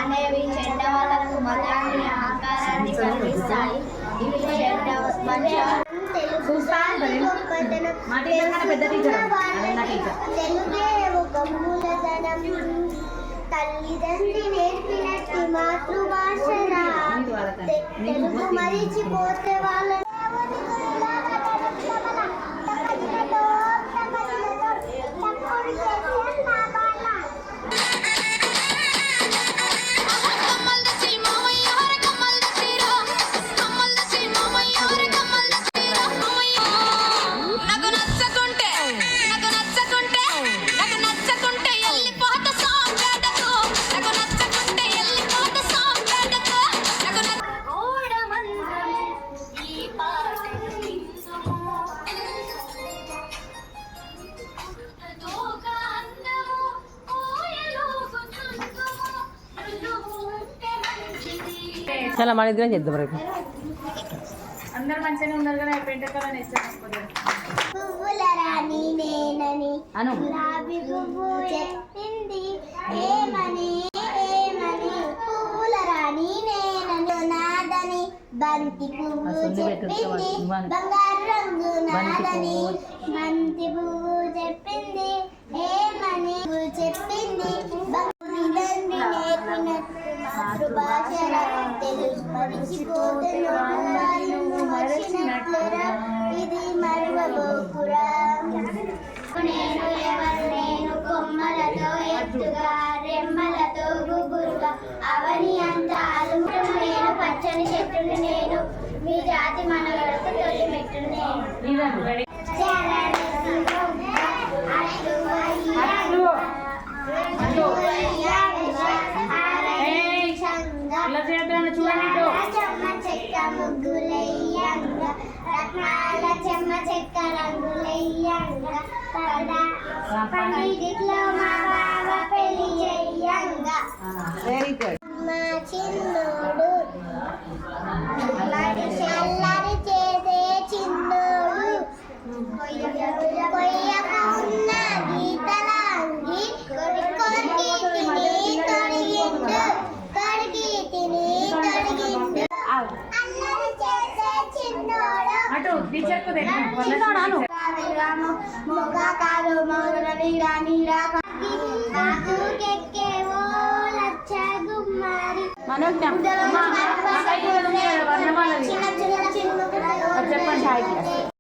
అనేవి చెడ్డ వాళ్ళకు మతాన్ని ఆకారాన్ని కలిగిస్తాయి. ఇవి చెడ్డ తెలుగే ఒక మూలధనం. తల్లిదండ్రి నేర్పినట్టు మాతృభాషరా తెలుగు మరిచిపోతే వాళ్ళ చాలా మన ఇద్దరం చేద్దాం రేపు. అందరు మంచిగానే ఉన్నారు కదా. పెంటకాలని పువ్వుల రాణి నేనని గులాబీ పువ్వు చెప్పింది ఏమని ఏమని. పువ్వుల రాణి నేనని నాదని బంతి పువ్వు చెప్పింది బంగారు రంగు నాదని. బంతి పువ్వు చెప్పింది ఏమని చెప్పింది మాతృభాషరా తెలుగు మరిచిపోతున్నా మరిచినట్లురా ఇది మరువబోకురా. నేను ఎవరు నేను కొమ్మలతో ఎత్తుగా రెమ్మలతో గుబురుగా అవని అంతాలు నేను పచ్చని చెట్టును నేను మీ జాతి మనగడకు తొలి మెట్టును నేను. చెక్క ముగ్గులయ్యంగా రత్నాల చెమ్మ చెక్క రంగులయ్యంగా పండిట్లో మా బావ పెళ్లి చెయ్యంగా. Very good. మా చిన్నోడు అల్లరి చేసే చిన్నోడు కొయ్యక ఉన్న గీతలాంగి కొరికి తిని తొడిగిండు కొరికి తిని తొడిగిండు. అల్లరి చేసే చిన్నోడు మొగాకాలు మౌరని రాణిరా కాకుకెక్కేవో లచ్చ గుమ్మారి. చెప్పండి.